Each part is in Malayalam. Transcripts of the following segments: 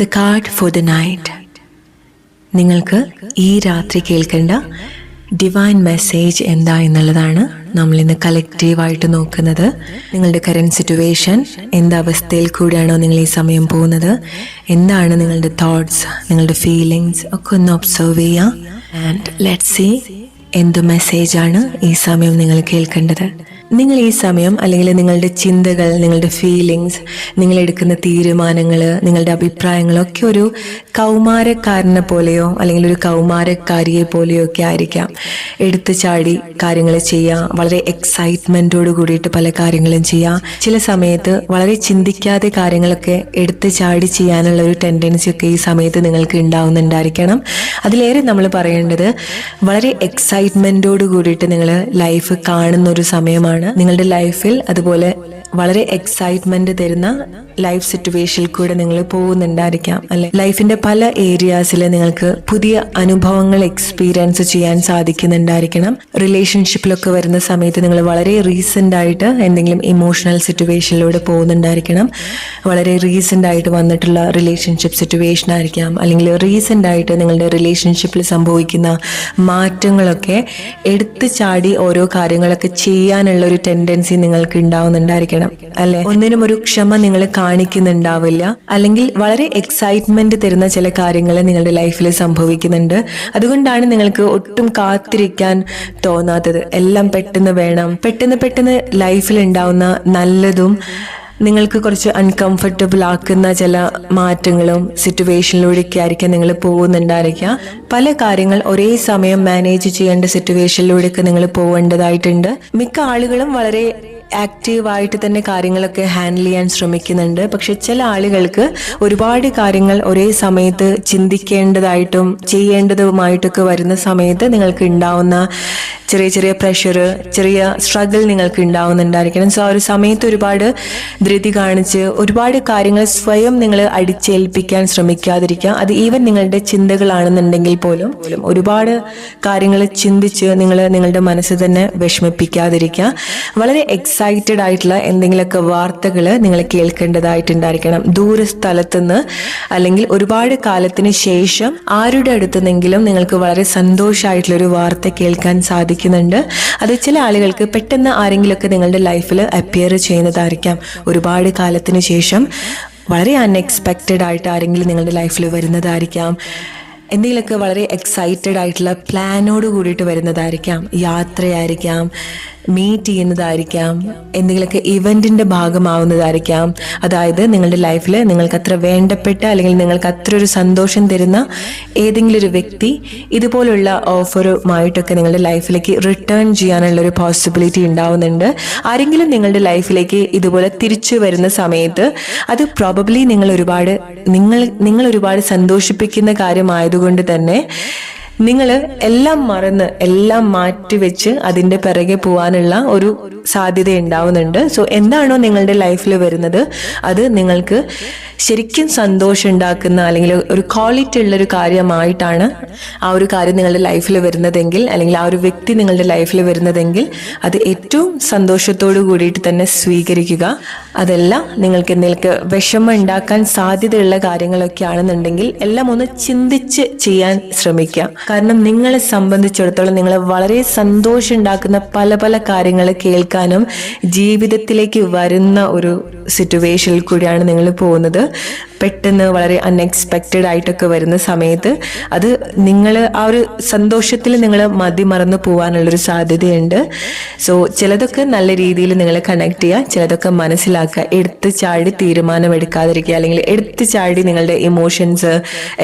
The card for the night. നിങ്ങൾക്ക് ഈ രാത്രി കേൾക്കേണ്ട ഡിവൈൻ മെസ്സേജ് എന്താ എന്നുള്ളതാണ് നമ്മളിന്ന് കളക്റ്റീവായിട്ട് നോക്കുന്നത്. നിങ്ങളുടെ കറൻറ്റ് സിറ്റുവേഷൻ എന്ത് അവസ്ഥയിൽ കൂടിയാണോ നിങ്ങൾ ഈ സമയം പോകുന്നത്, എന്താണ് നിങ്ങളുടെ തോട്ട്സ്, നിങ്ങളുടെ ഫീലിങ്സ് ഒക്കെ ഒന്ന് ഒബ്സർവ് ചെയ്യാം. ആൻഡ് ലെറ്റ്സ് സീ എന്ത് മെസ്സേജാണ് ഈ സമയം നിങ്ങൾ കേൾക്കേണ്ടത്. നിങ്ങൾ ഈ സമയം അല്ലെങ്കിൽ നിങ്ങളുടെ ചിന്തകൾ, നിങ്ങളുടെ ഫീലിങ്സ്, നിങ്ങളെടുക്കുന്ന തീരുമാനങ്ങൾ, നിങ്ങളുടെ അഭിപ്രായങ്ങളൊക്കെ ഒരു കൗമാരക്കാരനെ പോലെയോ അല്ലെങ്കിൽ ഒരു കൗമാരക്കാരിയെ പോലെയോ ഒക്കെ ആയിരിക്കാം. എടുത്തു ചാടി കാര്യങ്ങൾ ചെയ്യാം, വളരെ എക്സൈറ്റ്മെൻറ്റോട് കൂടിയിട്ട് പല കാര്യങ്ങളും ചെയ്യാം. ചില സമയത്ത് വളരെ ചിന്തിക്കാതെ കാര്യങ്ങളൊക്കെ എടുത്തു ചാടി ചെയ്യാനുള്ള ഒരു ടെൻഡൻസി ഒക്കെ ഈ സമയത്ത് നിങ്ങൾക്ക് ഉണ്ടാവുന്നുണ്ടായിരിക്കണം. അതിലേറെ നമ്മൾ പറയേണ്ടത് വളരെ എക്സൈറ്റ്മെൻറ്റോട് കൂടിയിട്ട് നിങ്ങൾ ലൈഫ് കാണുന്ന ഒരു സമയമാണ്. നിങ്ങളുടെ ലൈഫിൽ അതുപോലെ വളരെ എക്സൈറ്റ്മെന്റ് തരുന്ന ലൈഫ് സിറ്റുവേഷനിൽ കൂടെ നിങ്ങൾ പോകുന്നുണ്ടായിരിക്കാം അല്ലെ. ലൈഫിന്റെ പല ഏരിയാസിൽ നിങ്ങൾക്ക് പുതിയ അനുഭവങ്ങൾ എക്സ്പീരിയൻസ് ചെയ്യാൻ സാധിക്കുന്നുണ്ടായിരിക്കണം. റിലേഷൻഷിപ്പിലൊക്കെ വരുന്ന സമയത്ത് നിങ്ങൾ വളരെ റീസെന്റ് ആയിട്ട് എന്തെങ്കിലും ഇമോഷണൽ സിറ്റുവേഷനിലൂടെ പോകുന്നുണ്ടായിരിക്കണം. വളരെ റീസെന്റ് ആയിട്ട് വന്നിട്ടുള്ള റിലേഷൻഷിപ്പ് സിറ്റുവേഷൻ ആയിരിക്കാം, അല്ലെങ്കിൽ റീസെന്റ് ആയിട്ട് നിങ്ങളുടെ റിലേഷൻഷിപ്പിൽ സംഭവിക്കുന്ന മാറ്റങ്ങളൊക്കെ എടുത്തു ചാടി ഓരോ കാര്യങ്ങളൊക്കെ ചെയ്യാനുള്ള ഒരു ടെൻഡൻസി നിങ്ങൾക്ക് ഉണ്ടാവുന്നുണ്ടായിരിക്കണം അല്ലെ. ഒന്നിനും ഒരു ക്ഷമ നിങ്ങൾ കാണിക്കുന്നുണ്ടാവില്ല, അല്ലെങ്കിൽ വളരെ എക്സൈറ്റ്മെന്റ് തരുന്ന ചില കാര്യങ്ങൾ നിങ്ങളുടെ ലൈഫിൽ സംഭവിക്കുന്നുണ്ട്. അതുകൊണ്ടാണ് നിങ്ങൾക്ക് ഒട്ടും കാത്തിരിക്കാൻ തോന്നാത്തത്. എല്ലാം പെട്ടെന്ന് വേണം. പെട്ടെന്ന് ലൈഫിൽ ഉണ്ടാവുന്ന നല്ലതും നിങ്ങൾക്ക് കുറച്ച് അൺകംഫർട്ടബിൾ ആക്കുന്ന ചില മാറ്റങ്ങളും സിറ്റുവേഷനിലൂടെയൊക്കെ ആയിരിക്കും നിങ്ങൾ പോകുന്നുണ്ടായിരിക്കുക. പല കാര്യങ്ങൾ ഒരേ സമയം മാനേജ് ചെയ്യേണ്ട സിറ്റുവേഷനിലൂടെയൊക്കെ നിങ്ങൾ പോകേണ്ടതായിട്ടുണ്ട്. മിക്ക ആളുകളും വളരെ ആക്റ്റീവായിട്ട് തന്നെ കാര്യങ്ങളൊക്കെ ഹാൻഡിൽ ചെയ്യാൻ ശ്രമിക്കുന്നുണ്ട്. പക്ഷെ ചില ആളുകൾക്ക് ഒരുപാട് കാര്യങ്ങൾ ഒരേ സമയത്ത് ചിന്തിക്കേണ്ടതായിട്ടും ചെയ്യേണ്ടതുമായിട്ടൊക്കെ വരുന്ന സമയത്ത് നിങ്ങൾക്ക് ഉണ്ടാവുന്ന ചെറിയ പ്രഷർ, ചെറിയ സ്ട്രഗിൾ നിങ്ങൾക്ക് ഉണ്ടാവുന്നുണ്ടായിരിക്കണം. സോ ആ ഒരു സമയത്ത് ഒരുപാട് ധൃതി കാണിച്ച് ഒരുപാട് കാര്യങ്ങൾ സ്വയം നിങ്ങൾ അടിച്ചേൽപ്പിക്കാൻ ശ്രമിക്കാതിരിക്കുക. അത് ഈവൻ നിങ്ങളുടെ ചിന്തകളാണെന്നുണ്ടെങ്കിൽ പോലും ഒരുപാട് കാര്യങ്ങൾ ചിന്തിച്ച് നിങ്ങളുടെ മനസ്സ് തന്നെ വിഷമിപ്പിക്കാതിരിക്കുക. വളരെ എക്സൈറ്റഡ് ആയിട്ടുള്ള എന്തെങ്കിലുമൊക്കെ വാർത്തകൾ നിങ്ങൾ കേൾക്കേണ്ടതായിട്ടുണ്ടായിരിക്കണം. ദൂരസ്ഥലത്തുനിന്ന് അല്ലെങ്കിൽ ഒരുപാട് കാലത്തിന് ശേഷം ആരുടെ അടുത്തുനിന്നെങ്കിലും നിങ്ങൾക്ക് വളരെ സന്തോഷമായിട്ടുള്ളൊരു വാർത്ത കേൾക്കാൻ സാധിക്കുന്നുണ്ട്. അത് ചില ആളുകൾക്ക് പെട്ടെന്ന് ആരെങ്കിലുമൊക്കെ നിങ്ങളുടെ ലൈഫിൽ അപ്പിയർ ചെയ്യുന്നതായിരിക്കാം. ഒരുപാട് കാലത്തിന് ശേഷം വളരെ അൺഎക്സ്പെക്റ്റഡ് ആയിട്ട് ആരെങ്കിലും നിങ്ങളുടെ ലൈഫിൽ വരുന്നതായിരിക്കാം. എന്തെങ്കിലുമൊക്കെ വളരെ എക്സൈറ്റഡ് ആയിട്ടുള്ള പ്ലാനോട് കൂടിയിട്ട് വരുന്നതായിരിക്കാം. യാത്രയായിരിക്കാം, മീറ്റ് ചെയ്യുന്നതായിരിക്കാം, എന്തെങ്കിലുമൊക്കെ ഇവന്റിന്റെ ഭാഗമാവുന്നതായിരിക്കാം. അതായത് നിങ്ങളുടെ ലൈഫിൽ നിങ്ങൾക്ക് അത്ര വേണ്ടപ്പെട്ട അല്ലെങ്കിൽ നിങ്ങൾക്ക് അത്ര ഒരു സന്തോഷം തരുന്ന ഏതെങ്കിലും ഒരു വ്യക്തി ഇതുപോലുള്ള ഓഫറുമായിട്ടൊക്കെ നിങ്ങളുടെ ലൈഫിലേക്ക് റിട്ടേൺ ചെയ്യാനുള്ള ഒരു പോസിബിലിറ്റി ഉണ്ടാവുന്നുണ്ട്. ആരെങ്കിലും നിങ്ങളുടെ ലൈഫിലേക്ക് ഇതുപോലെ തിരിച്ചു വരുന്ന സമയത്ത് അത് പ്രോബബ്ലി നിങ്ങൾ ഒരുപാട് സന്തോഷിപ്പിക്കുന്ന കാര്യമായതുകൊണ്ട് തന്നെ നിങ്ങൾ എല്ലാം മറന്ന് എല്ലാം മാറ്റിവെച്ച് അതിൻ്റെ പിറകെ പോകാനുള്ള ഒരു സാധ്യത ഉണ്ടാവുന്നുണ്ട്. സോ എന്താണോ നിങ്ങളുടെ ലൈഫിൽ വരുന്നത് അത് നിങ്ങൾക്ക് ശരിക്കും സന്തോഷം ഉണ്ടാക്കുന്ന അല്ലെങ്കിൽ ഒരു ക്വാളിറ്റി ഉള്ളൊരു കാര്യമായിട്ടാണ് ആ ഒരു കാര്യം നിങ്ങളുടെ ലൈഫിൽ വരുന്നതെങ്കിൽ, അല്ലെങ്കിൽ ആ ഒരു വ്യക്തി നിങ്ങളുടെ ലൈഫിൽ വരുന്നതെങ്കിൽ അത് ഏറ്റവും സന്തോഷത്തോടു കൂടിയിട്ട് തന്നെ സ്വീകരിക്കുക. അതെല്ലാം നിങ്ങൾക്ക് എന്തെങ്കിലും വിഷമം ഉണ്ടാക്കാൻ സാധ്യതയുള്ള കാര്യങ്ങളൊക്കെ ആണെന്നുണ്ടെങ്കിൽ എല്ലാം ഒന്ന് ചിന്തിച്ച് ചെയ്യാൻ ശ്രമിക്കുക. കാരണം നിങ്ങളെ സംബന്ധിച്ചിടത്തോളം നിങ്ങളെ വളരെ സന്തോഷം ഉണ്ടാക്കുന്ന പല കാര്യങ്ങൾ കേൾക്കാനും ജീവിതത്തിലേക്ക് വരുന്ന ഒരു സിറ്റുവേഷനിൽ കൂടിയാണ് നിങ്ങൾ പോകുന്നത്. പെട്ടെന്ന് വളരെ അൺഎക്സ്പെക്റ്റഡ് ആയിട്ടൊക്കെ വരുന്ന സമയത്ത് അത് നിങ്ങൾ ആ ഒരു സന്തോഷത്തിൽ നിങ്ങൾ മറന്നു പോകാനുള്ളൊരു സാധ്യതയുണ്ട്. സോ ചിലതൊക്കെ നല്ല രീതിയിൽ നിങ്ങൾ കണക്ട് ചെയ്യുക, ചിലതൊക്കെ മനസ്സിലാക്കുക. എടുത്ത് ചാടി തീരുമാനം എടുക്കാതിരിക്കുക, അല്ലെങ്കിൽ എടുത്ത് ചാടി നിങ്ങളുടെ ഇമോഷൻസ്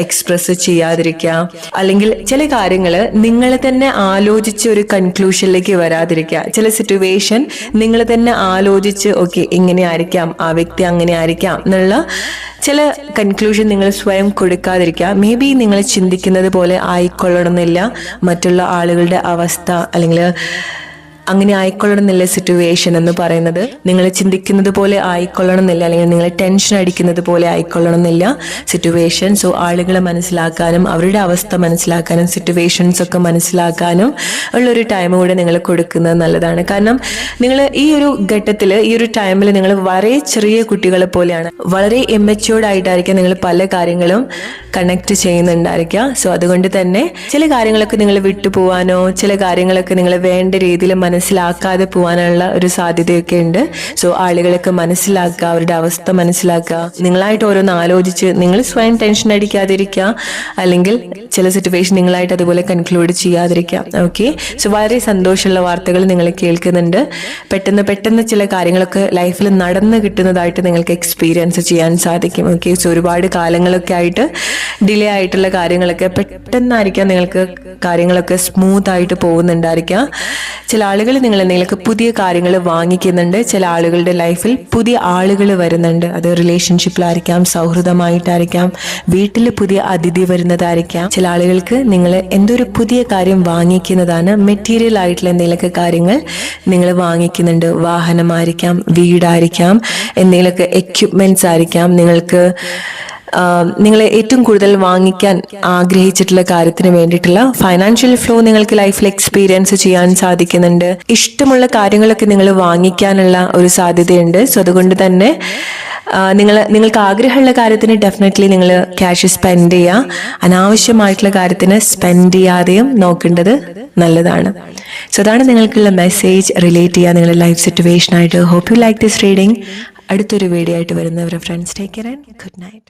എക്സ്പ്രസ് ചെയ്യാതിരിക്കുക, അല്ലെങ്കിൽ ചില കാര്യങ്ങൾ നിങ്ങൾ തന്നെ ആലോചിച്ച് ഒരു കൺക്ലൂഷനിലേക്ക് വരാതിരിക്കുക. ചില സിറ്റുവേഷൻ നിങ്ങൾ തന്നെ ആലോചിച്ച് ഓക്കെ ഇങ്ങനെ ആയിരിക്കാം, ആ വ്യക്തി അങ്ങനെ ആയിരിക്കാം എന്നുള്ള ചില കൺക്ലൂഷൻ നിങ്ങൾ സ്വയം കൊടുക്കാതിരിക്കുക. മേ ബി നിങ്ങൾ ചിന്തിക്കുന്നത് പോലെ ആയിക്കൊള്ളണമെന്നില്ല മറ്റുള്ള ആളുകളുടെ അവസ്ഥ, അല്ലെങ്കിൽ അങ്ങനെ ആയിക്കൊള്ളണം എന്നില്ല സിറ്റുവേഷൻ എന്ന് പറയുന്നത്. നിങ്ങൾ ചിന്തിക്കുന്നത് പോലെ ആയിക്കൊള്ളണം എന്നില്ല, അല്ലെങ്കിൽ നിങ്ങൾ ടെൻഷൻ അടിക്കുന്നത് പോലെ ആയിക്കൊള്ളണം എന്നില്ല സിറ്റുവേഷൻ. സോ ആളുകളെ മനസ്സിലാക്കാനും അവരുടെ അവസ്ഥ മനസ്സിലാക്കാനും സിറ്റുവേഷൻസ് ഒക്കെ മനസ്സിലാക്കാനും ഉള്ളൊരു ടൈം കൂടെ നിങ്ങൾ കൊടുക്കുന്നത് നല്ലതാണ്. കാരണം നിങ്ങൾ ഈ ഒരു ഘട്ടത്തിൽ, ഈ ഒരു ടൈമിൽ നിങ്ങൾ വളരെ ചെറിയ കുട്ടികളെ പോലെയാണ്, വളരെ ഇമ്മച്യൂർഡ് ആയിട്ടായിരിക്കും നിങ്ങൾ പല കാര്യങ്ങളും കണക്ട് ചെയ്യുന്നുണ്ടായിരിക്കുക. സോ അതുകൊണ്ട് തന്നെ ചില കാര്യങ്ങളൊക്കെ നിങ്ങൾ വിട്ടുപോകാനോ ചില കാര്യങ്ങളൊക്കെ നിങ്ങൾ വേണ്ട രീതിയിൽ മനസ്സിലാക്കാതെ പോകാനുള്ള ഒരു സാധ്യതയൊക്കെ ഉണ്ട്. സോ ആളുകളൊക്കെ മനസ്സിലാക്കുക, അവരുടെ അവസ്ഥ മനസ്സിലാക്കുക, നിങ്ങളായിട്ട് ഓരോന്ന് ആലോചിച്ച് നിങ്ങൾ സ്വയം ടെൻഷൻ അടിക്കാതിരിക്കുക, അല്ലെങ്കിൽ ചില സിറ്റുവേഷൻ നിങ്ങളായിട്ട് അതുപോലെ കൺക്ലൂഡ് ചെയ്യാതിരിക്കുക. ഓക്കെ, സോ വളരെ സന്തോഷമുള്ള വാർത്തകൾ നിങ്ങൾ കേൾക്കുന്നുണ്ട്. പെട്ടെന്ന് ചില കാര്യങ്ങളൊക്കെ ലൈഫിൽ നടന്നു കിട്ടുന്നതായിട്ട് നിങ്ങൾക്ക് എക്സ്പീരിയൻസ് ചെയ്യാൻ സാധിക്കും. ഓക്കെ, സോ ഒരുപാട് കാലങ്ങളൊക്കെ ആയിട്ട് ഡിലേ ആയിട്ടുള്ള കാര്യങ്ങളൊക്കെ പെട്ടെന്നായിരിക്കാം നിങ്ങൾക്ക് കാര്യങ്ങളൊക്കെ സ്മൂത്ത് ആയിട്ട് പോകുന്നുണ്ടായിരിക്കാം. ചില ആളുകൾ നിങ്ങൾ എന്തെങ്കിലുമൊക്കെ പുതിയ കാര്യങ്ങൾ വാങ്ങിക്കുന്നുണ്ട്. ചില ആളുകളുടെ ലൈഫിൽ പുതിയ ആളുകൾ വരുന്നുണ്ട്. അത് റിലേഷൻഷിപ്പിലായിരിക്കാം, സൗഹൃദമായിട്ടായിരിക്കാം, വീട്ടിൽ പുതിയ അതിഥി വരുന്നതായിരിക്കാം. ചില ആളുകൾക്ക് നിങ്ങൾ എന്തൊരു പുതിയ കാര്യം വാങ്ങിക്കുന്നതാണ്, മെറ്റീരിയൽ ആയിട്ടുള്ള എന്തെങ്കിലുമൊക്കെ കാര്യങ്ങൾ നിങ്ങൾ വാങ്ങിക്കുന്നുണ്ട്. വാഹനമായിരിക്കാം, വീടായിരിക്കാം, എന്തെങ്കിലുമൊക്കെ എക്യുപ്മെന്റ്സ് ആയിരിക്കാം. നിങ്ങൾ ഏറ്റവും കൂടുതൽ വാങ്ങിക്കാൻ ആഗ്രഹിച്ചിട്ടുള്ള കാര്യത്തിന് വേണ്ടിയിട്ടുള്ള ഫൈനാൻഷ്യൽ ഫ്ലോ നിങ്ങൾക്ക് ലൈഫിൽ എക്സ്പീരിയൻസ് ചെയ്യാൻ സാധിക്കുന്നുണ്ട്. ഇഷ്ടമുള്ള കാര്യങ്ങളൊക്കെ നിങ്ങൾ വാങ്ങിക്കാനുള്ള ഒരു സാധ്യതയുണ്ട്. സോ അതുകൊണ്ട് തന്നെ നിങ്ങൾക്ക് ആഗ്രഹമുള്ള കാര്യത്തിന് ഡെഫിനറ്റ്ലി നിങ്ങൾ ക്യാഷ് സ്പെൻഡ് ചെയ്യുക. അനാവശ്യമായിട്ടുള്ള കാര്യത്തിന് സ്പെൻഡ് ചെയ്യാതെയും നോക്കേണ്ടത് നല്ലതാണ്. സോ അതാണ് നിങ്ങൾക്കുള്ള മെസ്സേജ് റിലേറ്റ് ചെയ്യുക നിങ്ങളുടെ ലൈഫ് സിറ്റുവേഷനായിട്ട്. Hope you like this reading. അടുത്തൊരു വീഡിയോ ആയിട്ട് വരുന്നവരെ friends, take care and good night.